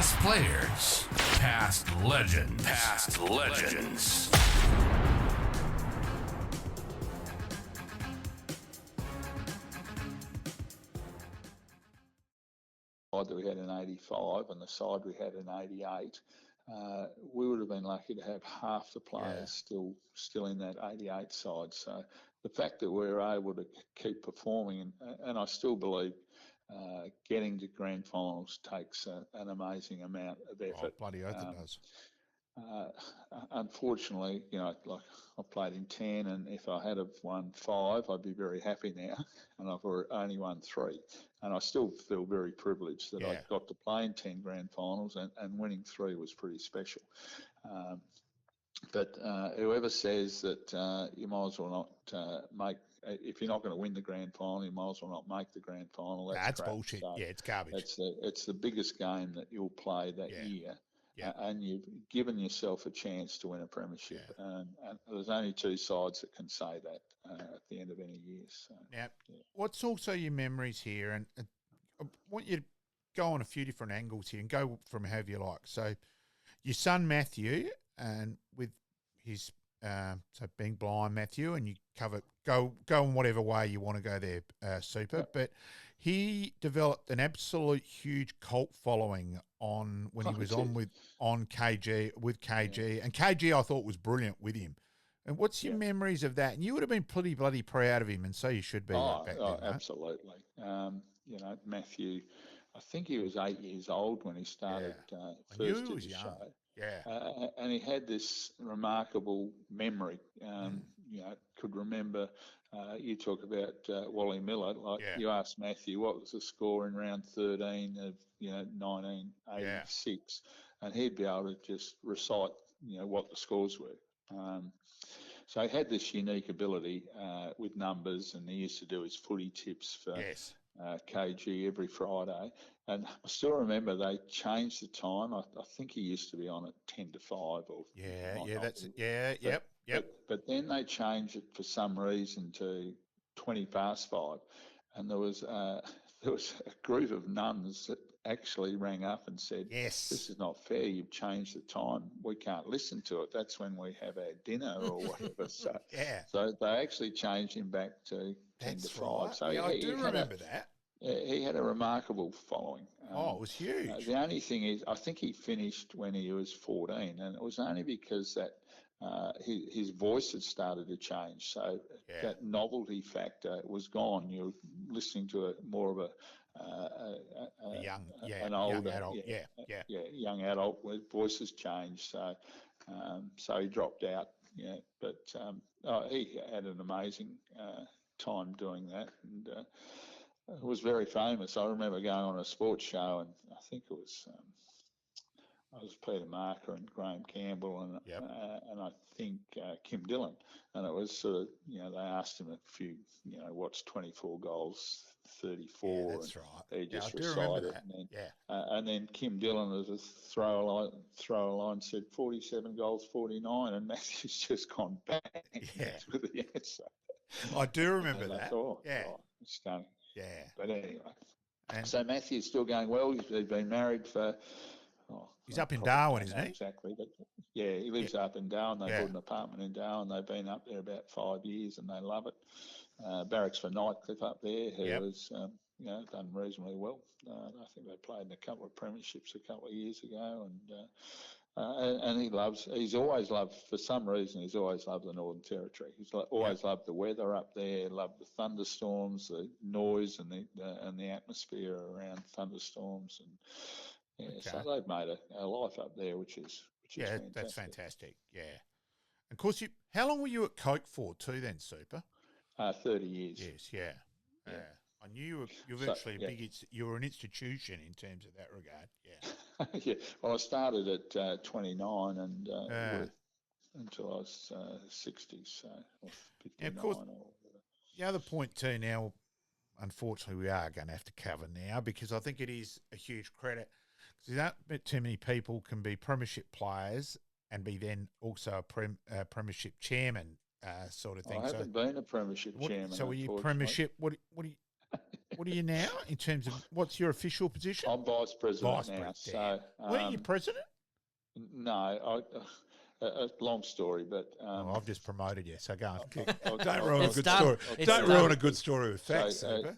Past players, past legends, past legends. That we had in 85 and the side we had in 88, we would have been lucky to have half the players still in that 88 side. So the fact that we were able to keep performing, and I still believe getting to grand finals takes an amazing amount of effort. Oh, bloody oath it does. Unfortunately, like I played in 10, and if I had have won 5, I'd be very happy now, and I've only won 3. And I still feel very privileged that I got to play in 10 grand finals, and winning 3 was pretty special. But whoever says that you might as well not if you're not going to win the grand final, you might as well not make the grand final. That's bullshit. So it's garbage. It's the biggest game that you'll play that year. Yeah. And you've given yourself a chance to win a premiership. And there's only 2 sides that can say that at the end of any year. So, now, what's also your memories here? And I want you to go on a few different angles here and go from however you like. So your son, Matthew, and with his, so being blind, Matthew, and you go in whatever way you want to go there, Super. But he developed an absolute huge cult following when he was on KG, and KG I thought was brilliant with him. And what's your memories of that? And you would have been pretty bloody proud of him, and so you should be. Back then, absolutely. Matthew, I think he was 8 years old when he started first in the show. Yeah. And he had this remarkable memory. Could remember. You talk about Wally Miller. You asked Matthew what was the score in round 13 of 1986, and he'd be able to just recite what the scores were. So he had this unique ability with numbers, and he used to do his footy tips for KG every Friday. And I still remember they changed the time. I think he used to be on at 10 to 5. Or But then they changed it for some reason to 20 past 5, and there was a group of nuns that actually rang up and said, "This is not fair. You've changed the time. We can't listen to it. That's when we have our dinner or whatever." So they actually changed him back to 10 to 5. Right. So I do remember that. He had a remarkable following. It was huge. The only thing is, I think he finished when he was 14, and it was only because that his voice had started to change. So that novelty factor was gone. You're listening to more of an older, young adult where voices changed. So he dropped out. But he had an amazing time doing that, and it was very famous. I remember going on a sports show, and I think it was Peter Marker and Graham Campbell, and I think Kim Dillon. And it was sort of, they asked him a few, what's 24 goals, 34. Yeah, that's right. He just recited it. And then Kim Dillon, as a throw a line, said 47 goals, 49, and Matthew's just gone bang with the answer. I do remember that. Stunning. Yeah. But anyway, so Matthew's still going well. He's been married for... he's up in Darwin, isn't he? Exactly. But he lives up in Darwin. They bought an apartment in Darwin. They've been up there about 5 years and they love it. Barracks for Nightcliff up there, who has done reasonably well. I think they played in a couple of premierships a couple of years ago, and he's always loved, for some reason, he's always loved the Northern Territory. He's always loved the weather up there, loved the thunderstorms, the noise and the atmosphere around thunderstorms, and so they've made a life up there, which is fantastic. That's fantastic. Yeah, and of course, how long were you at Coke for too? Then, Super. 30 years. Yes, yeah. I knew you were virtually you were an institution in terms of that regard. Yeah. Well, I started at 29 and until I was 60, so or 59. Of course, the other point too now, unfortunately, we are going to have to cover now because I think it is a huge credit. Because not too many people can be premiership players and be then also a premiership chairman sort of thing. I haven't been a premiership chairman. So were you premiership? What do you? What are you now in terms of what's your official position? I'm vice president Vice now. president. So Weren't you president? no, a long story, but I've just promoted you, so go on. I'll- Don't I'll- ruin a I'll- good done. story. It's Don't done. ruin a good story with facts, So Super.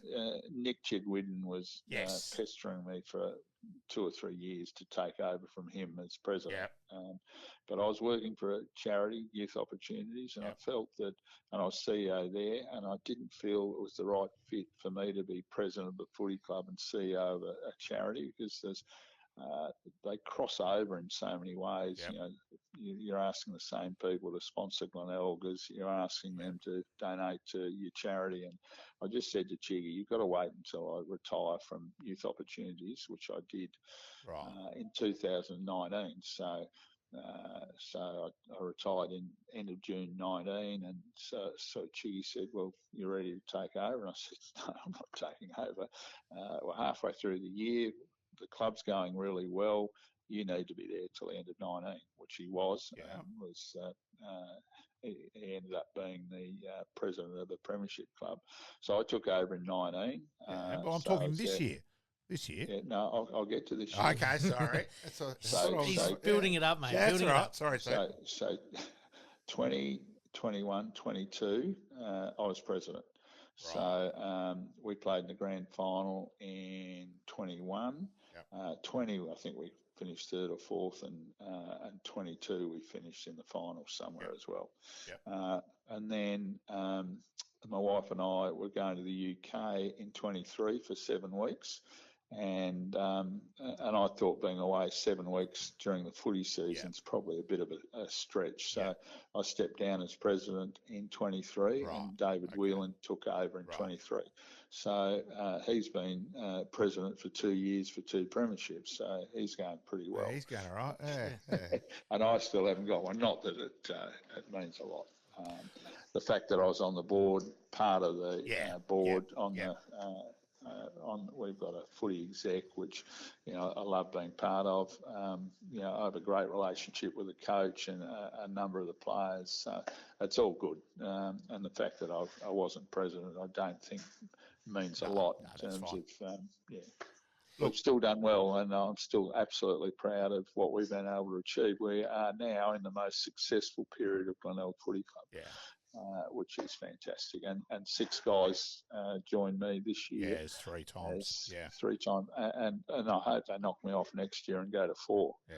Nick Chidwidden was Yes. pestering me for 2 or 3 years to take over from him as president. Yep. But I was working for a charity, Youth Opportunities, and Yep. I felt that, and I was CEO there, and I didn't feel it was the right fit for me to be president of the footy club and CEO of a charity, because they cross over in so many ways. Yep. You know, you're asking the same people to sponsor Glenelg as you're asking them to donate to your charity. And I just said to Chiggy, you've got to wait until I retire from Youth Opportunities, which I did in 2019. So I retired in end of June 19, and so Chiggy said, "Well, you're ready to take over?" And I said, "No, I'm not taking over. We're halfway through the year. The club's going really well. You need to be there till the end of 19," which he was. He ended up being the president of the Premiership Club. So I took over in 19. But I'm talking this year. This year? Yeah, no, I'll get to this year. Okay, sorry. He's building it up, mate. That's building right. it up. Sorry, sir. So 20, 21, 22, I was president. Right. So we played in the grand final in 21. Yep. 20, I think we finished third or fourth, and 22 we finished in the final somewhere as well. Yep. And then my wife and I were going to the UK in 23 for 7 weeks. And I thought being away 7 weeks during the footy season is probably a bit of a stretch. So I stepped down as president in 23, and David Whelan took over in 23. So he's been president for 2 years for 2 premierships. So he's going pretty well. Yeah, he's going all right. Yeah. And I still haven't got one. Not that it means a lot. The fact that I was on the board, part of the board we've got a footy exec, which I love being part of. I have a great relationship with the coach and a number of the players, so it's all good. And the fact that I wasn't president, I don't think means a lot in terms of we've still done well, and I'm still absolutely proud of what we've been able to achieve. We are now in the most successful period of Glenelg Footy Club. Which is fantastic. And 6 guys joined me this year. Yeah, it's 3 times. 3 times. And I hope they knock me off next year and go to 4. Yeah.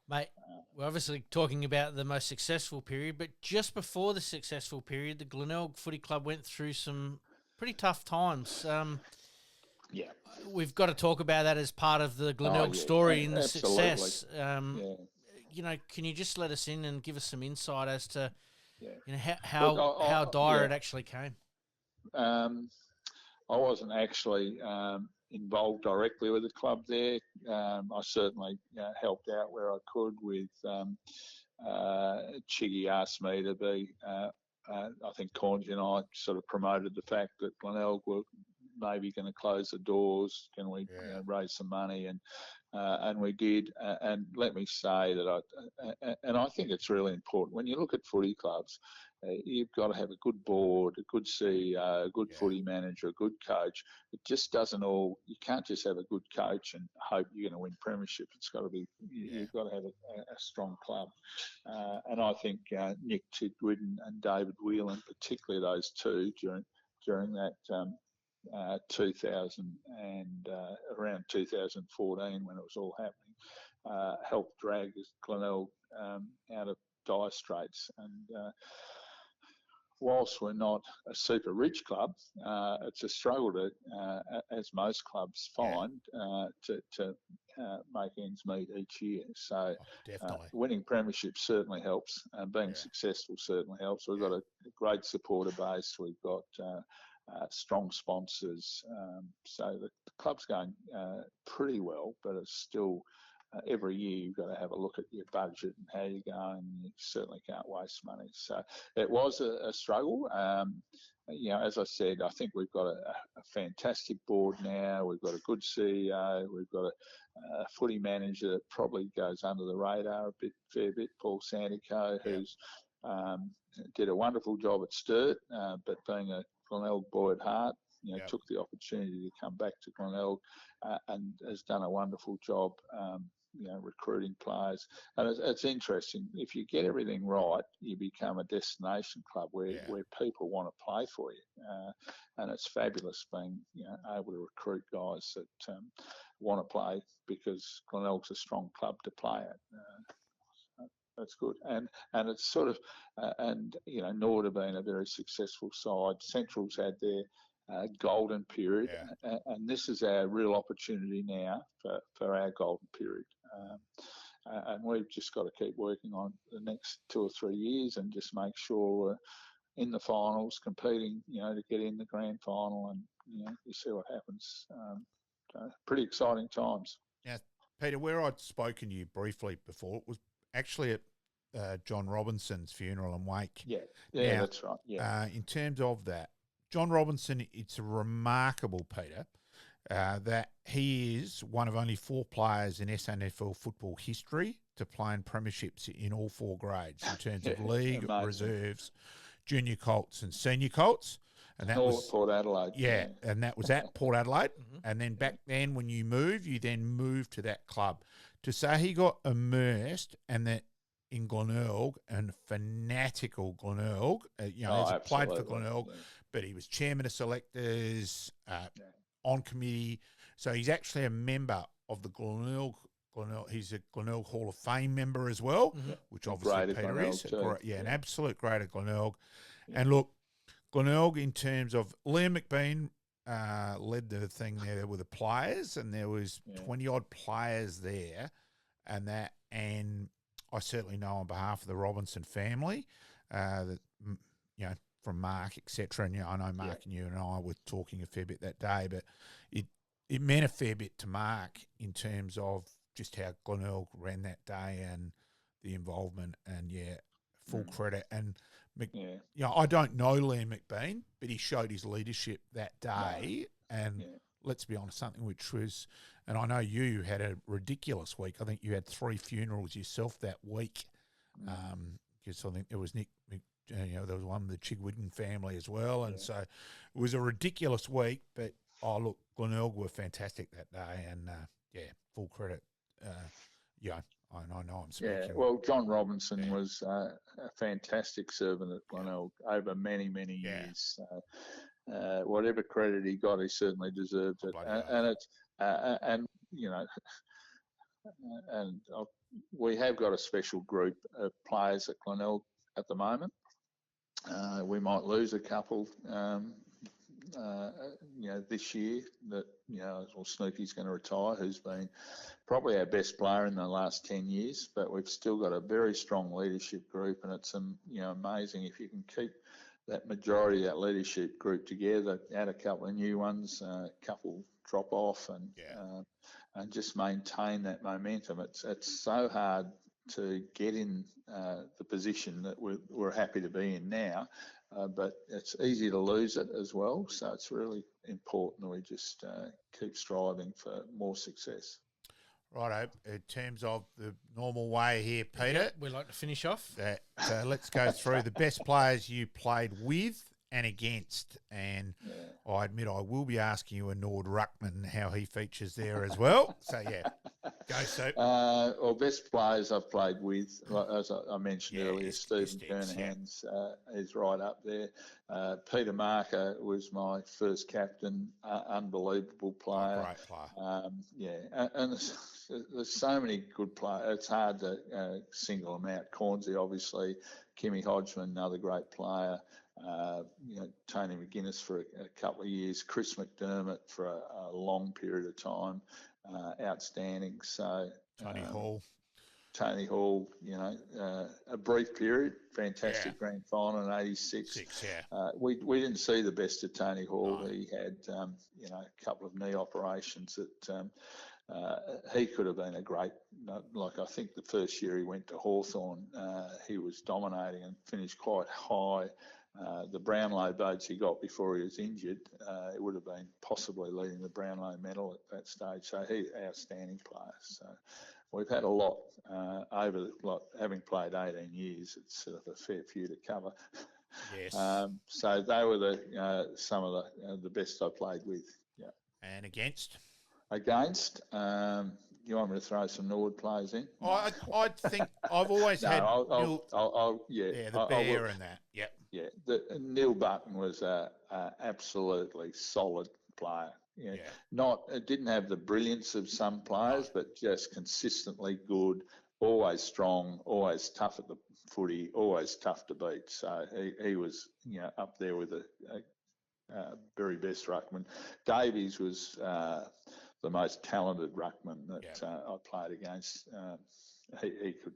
Mate, we're obviously talking about the most successful period, but just before the successful period, the Glenelg Footy Club went through some pretty tough times. We've got to talk about that as part of the Glenelg story and the success. Can you just let us in and give us some insight as to how dire it actually came? I wasn't actually involved directly with the club there. I certainly helped out where I could with Chiggy asked me to be, I think Corngy and I sort of promoted the fact that Glenelg were maybe going to close the doors. Can we raise some money? And we did. And let me say that I think it's really important when you look at footy clubs. You've got to have a good board, a good CEO, a good footy manager, a good coach. It just doesn't all. You can't just have a good coach and hope you're going to win premiership. It's got to be. You've got to have a strong club. And I think Nick Chidwidden and David Whelan, particularly those two, during that 2000 and around 2014 when it was all happening, helped drag Glenelg out of dire straits. And whilst we're not a super rich club, it's a struggle to, as most clubs find, to make ends meet each year. So winning premierships certainly helps, and being successful certainly helps. We've got a great supporter base. We've got strong sponsors. So the club's going pretty well, but it's still every year you've got to have a look at your budget and how you're going. You certainly can't waste money. So it was a struggle. As I said, I think we've got a fantastic board now. We've got a good CEO. We've got a footy manager that probably goes under the radar a fair bit, Paul Sandico, who's did a wonderful job at Sturt, but being a Glenelg boy at heart, took the opportunity to come back to Glenelg and has done a wonderful job. Recruiting players, and it's interesting. If you get everything right, you become a destination club where people want to play for you, and it's fabulous being able to recruit guys that want to play because Glenelg's a strong club to play at. That's good, and it's sort of, Nord have been a very successful side. Central's had their golden period, and this is our real opportunity now for our golden period. And we've just got to keep working on the next 2 or 3 years and just make sure we're in the finals, competing, to get in the grand final, and you see what happens. Pretty exciting times. Now, Peter, where I'd spoken to you briefly before, it was actually at John Robinson's funeral and wake. Yeah, now, that's right. Yeah. In terms of that, John Robinson, it's remarkable, Peter, that he is one of only 4 players in SANFL football history to play in premierships in all 4 grades in terms of league, reserves, junior Colts and senior Colts. And that was at Port Adelaide. Yeah, and that was at Port Adelaide. And then back then when you then moved to that club. To say he got immersed and that in Glenelg, and fanatical Glenelg, he played for Glenelg, but he was chairman of selectors, on committee. So he's actually a member of the Glenelg. He's a Glenelg Hall of Fame member as well, which obviously Peter is. An absolute great at Glenelg. Yeah. And look, Glenelg, in terms of Liam McBean, led the thing there with the players, and there was 20-odd players there, and I certainly know on behalf of the Robinson family that, from Mark, etc. And I know Mark and you and I were talking a fair bit that day, but it meant a fair bit to Mark in terms of just how Glenelg ran that day and the involvement, and full credit. And I don't know Liam McBean, but he showed his leadership that day. And let's be honest, something which was, and I know you had a ridiculous week. I think you had 3 funerals yourself that week, because I think there was Nick. There was one with the Chigwidden family as well, and so it was a ridiculous week. But Glenelg were fantastic that day, and full credit. I know I'm speaking. Yeah, well, John Robinson was a fantastic servant at Glenelg over many, many years. Whatever credit he got, he certainly deserved it. We have got a special group of players at Glenelg at the moment. We might lose a couple, this year. That Snooky's going to retire, who's been probably our best player in the last 10 years. But we've still got a very strong leadership group, and it's amazing if you can keep that majority of that leadership group together. Add a couple of new ones, a couple drop off, and just maintain that momentum. It's so hard to get in the position that we're happy to be in now, but it's easy to lose it as well. So it's really important that we just keep striving for more success. Righto, in terms of the normal way here, Peter, we like to finish off. Let's go through the best players you played with and against. And I admit I will be asking you a Nord Ruckman how he features there as well. So, go, Soap. Well, best players I've played with, as I mentioned earlier, Stephen Kernahan's is right up there. Peter Marker was my first captain, unbelievable player. Great player. And there's so many good players. It's hard to single them out. Cornsey, obviously. Kimmy Hodgman, another great player. Tony McGuinness for a couple of years. Chris McDermott for a long period of time. Outstanding. So Tony Hall, a brief period, fantastic grand final in '86. We didn't see the best of Tony Hall. No. He had a couple of knee operations that he could have been a great. I think the first year he went to Hawthorn, he was dominating and finished quite high. The Brownlow votes he got before he was injured, it would have been possibly leading the Brownlow medal at that stage. So he's an outstanding player. So we've had a lot having played 18 years, it's sort of a fair few to cover. Yes. So they were some of the best I played with. Yeah. And against? You want me to throw some Nord players in? I think I've always had the bear and that. Yep. Yeah, Neil Button was a absolutely solid player. It didn't have the brilliance of some players, but just consistently good, always strong, always tough at the footy, always tough to beat. So he was up there with the very best ruckman. Davies was the most talented ruckman that I played against. He could.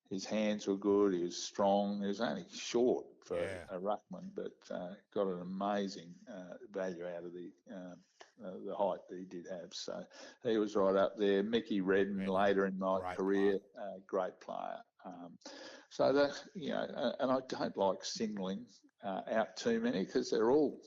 His hands were good. He was strong. He was only short for a ruckman, but got an amazing value out of the height that he did have. So he was right up there. Mickey Redden later in my career, great player. So that and I don't like singling out too many because they're all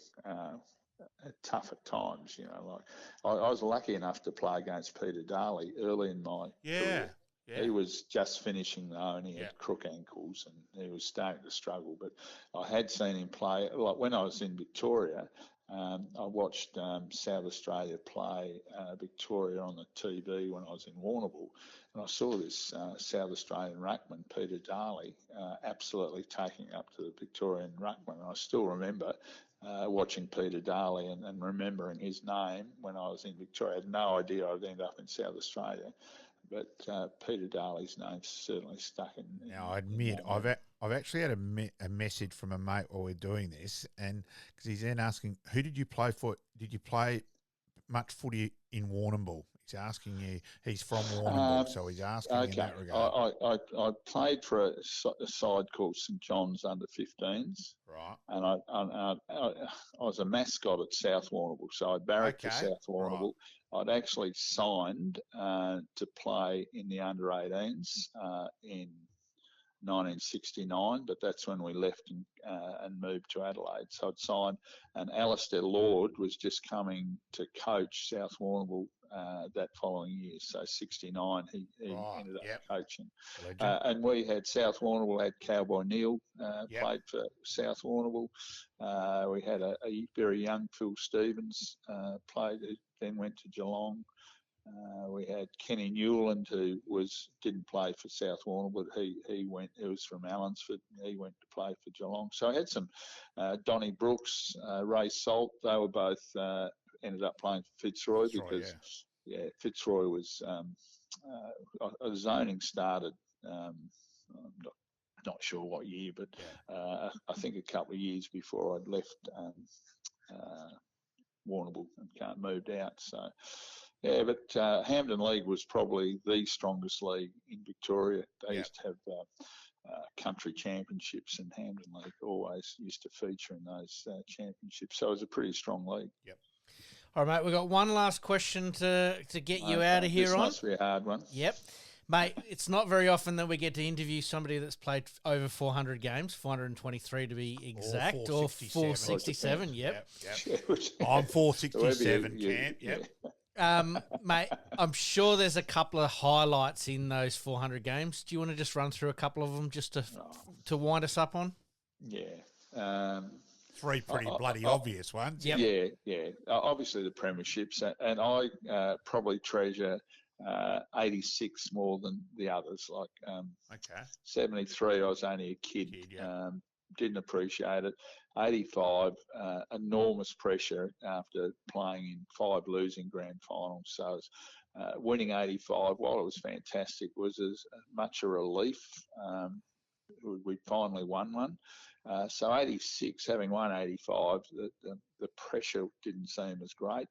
tough at times. Like I was lucky enough to play against Peter Darley early in my career. Yeah. He was just finishing though, and he had crook ankles, and he was starting to struggle. But I had seen him play. Like when I was in Victoria, I watched South Australia play Victoria on the TV when I was in Warrnambool, and I saw this South Australian ruckman, Peter Darley, absolutely taking up to the Victorian ruckman. And I still remember watching Peter Darley and remembering his name when I was in Victoria. I had no idea I'd end up in South Australia. But Peter Darley's name's certainly stuck in. Now, I admit, I've actually had a message from a mate while we're doing this, and because he's then asking, who did you play for? Did you play much footy in Warrnambool? He's asking you. He's from Warrnambool, so he's asking in that regard. I played for a side called St John's under 15s. Right. And I was a mascot at South Warrnambool, so I barracked for South Warrnambool. Right. I'd actually signed to play in the under 18s in 1969, but that's when we left and moved to Adelaide. So I'd signed, and Alistair Lord was just coming to coach South Warrnambool that following year. So 69, he ended up coaching. And we had South Warrnambool had Cowboy Neil played for South Warrnambool. We had a very young Phil Stevens played, who then went to Geelong. We had Kenny Newland, who didn't play for South Warrnambool, but he went. He was from Allansford. He went to play for Geelong. So I had some Donnie Brooks, Ray Salt. They were both ended up playing for Fitzroy because Fitzroy was zoning started. I'm not sure what year, but I think a couple of years before I'd left Warrnambool and moved out. So. Yeah, but Hampden League was probably the strongest league in Victoria. They used to have country championships, and Hampden League always used to feature in those championships. So it was a pretty strong league. Yep. All right, mate, we've got one last question to get you out of here this on. This must be a hard one. Yep. Mate, it's not very often that we get to interview somebody that's played over 400 games, 423 to be exact, or 467. Yep. I'm 467, Camp. Yep. Mate, I'm sure there's a couple of highlights in those 400 games. Do you want to just run through a couple of them just to wind us up on? Yeah. Three pretty bloody obvious ones. Yep. Yeah. Obviously the premierships, and I probably treasure 86 more than the others. Like 73, I was only a kid. Didn't appreciate it. 85, enormous pressure after playing in 5 losing grand finals. So winning 85, while it was fantastic, was as much a relief. We finally won one. So 86, having won 85, the pressure didn't seem as great.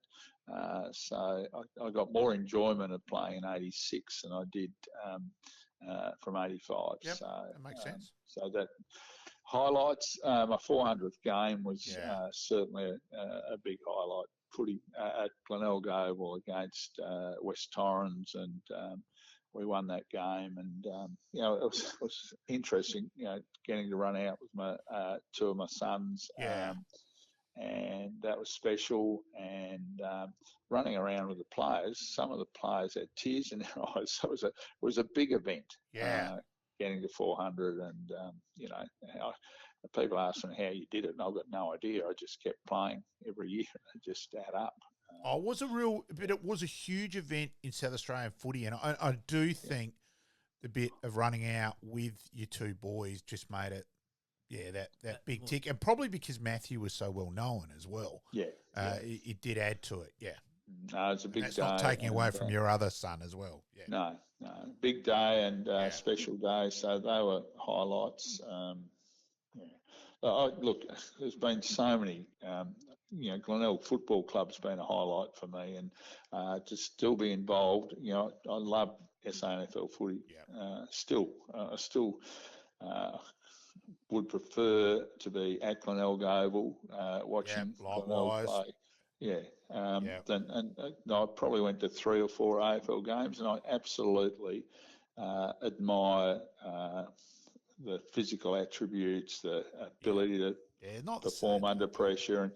So I got more enjoyment of playing in 86 than I did from 85. Yep, so that makes sense. So that highlights. My 400th game was certainly a big highlight. Footy at Glenelg Oval against West Torrens, and we won that game. And it was interesting. Getting to run out with my 2 of my sons. And that was special. And running around with the players, some of the players had tears in their eyes. So it was a big event. Getting to 400, and people ask me how you did it, and I've got no idea. I just kept playing every year, and it just add up. It was a huge event in South Australian footy, and I do think the bit of running out with your two boys just made it, that big tick, and probably because Matthew was so well known as well. It did add to it. Yeah, no, it's a big day. That's not taking away from your other son as well. Yeah, no, big day and special day. So they were highlights. Look, there's been so many. Glenelg Football Club's been a highlight for me, and to still be involved. I love SANFL footy. I still would prefer to be at Glenelg Oval watching Glenelg play. I probably went to 3 or 4 AFL games, and I absolutely admire the physical attributes, the ability to perform under pressure, and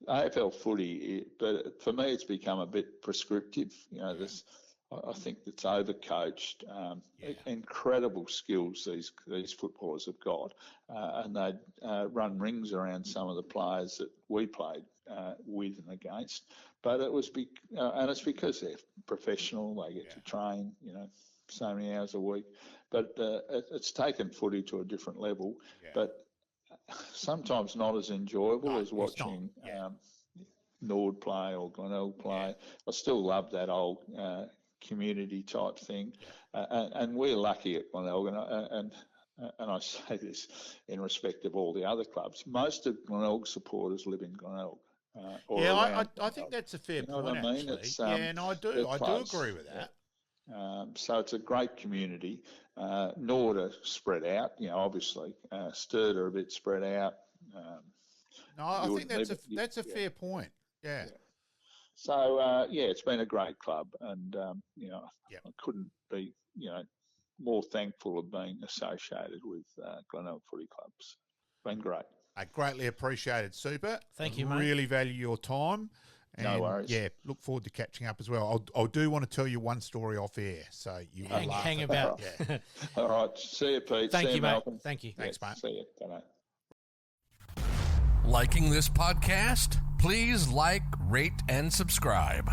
AFL footy. But for me, it's become a bit prescriptive. I think it's overcoached. Incredible skills these footballers have got, and they run rings around some of the players that we played with and against. But it was and it's because they're professional. They get to train, so many hours a week. But it's taken footy to a different level. But sometimes not as enjoyable as watching Nord play or Glenelg play. I still love that old community type thing, and we're lucky at Glenelg, and I say this in respect of all the other clubs. Most of Glenelg supporters live in Glenelg. I think that's a fair point. What I mean? Actually, it's, and I do agree with that. So it's a great community. Nord are spread out, obviously. Sturt are a bit spread out. I think that's a fair point. Yeah. So it's been a great club, and I couldn't be more thankful of being associated with Glenelg Footy Clubs. It's been great. I greatly appreciated, Super. Thank you, mate. Really value your time. And, no worries. Yeah, look forward to catching up as well. I do want to tell you one story off air, so you will laugh. Hang about. Yeah. All right. See you, Pete. Thank see you, mate. Malcolm. Thank you. Thanks, mate. See you. Ta-ra. Liking this podcast? Please like, rate, and subscribe.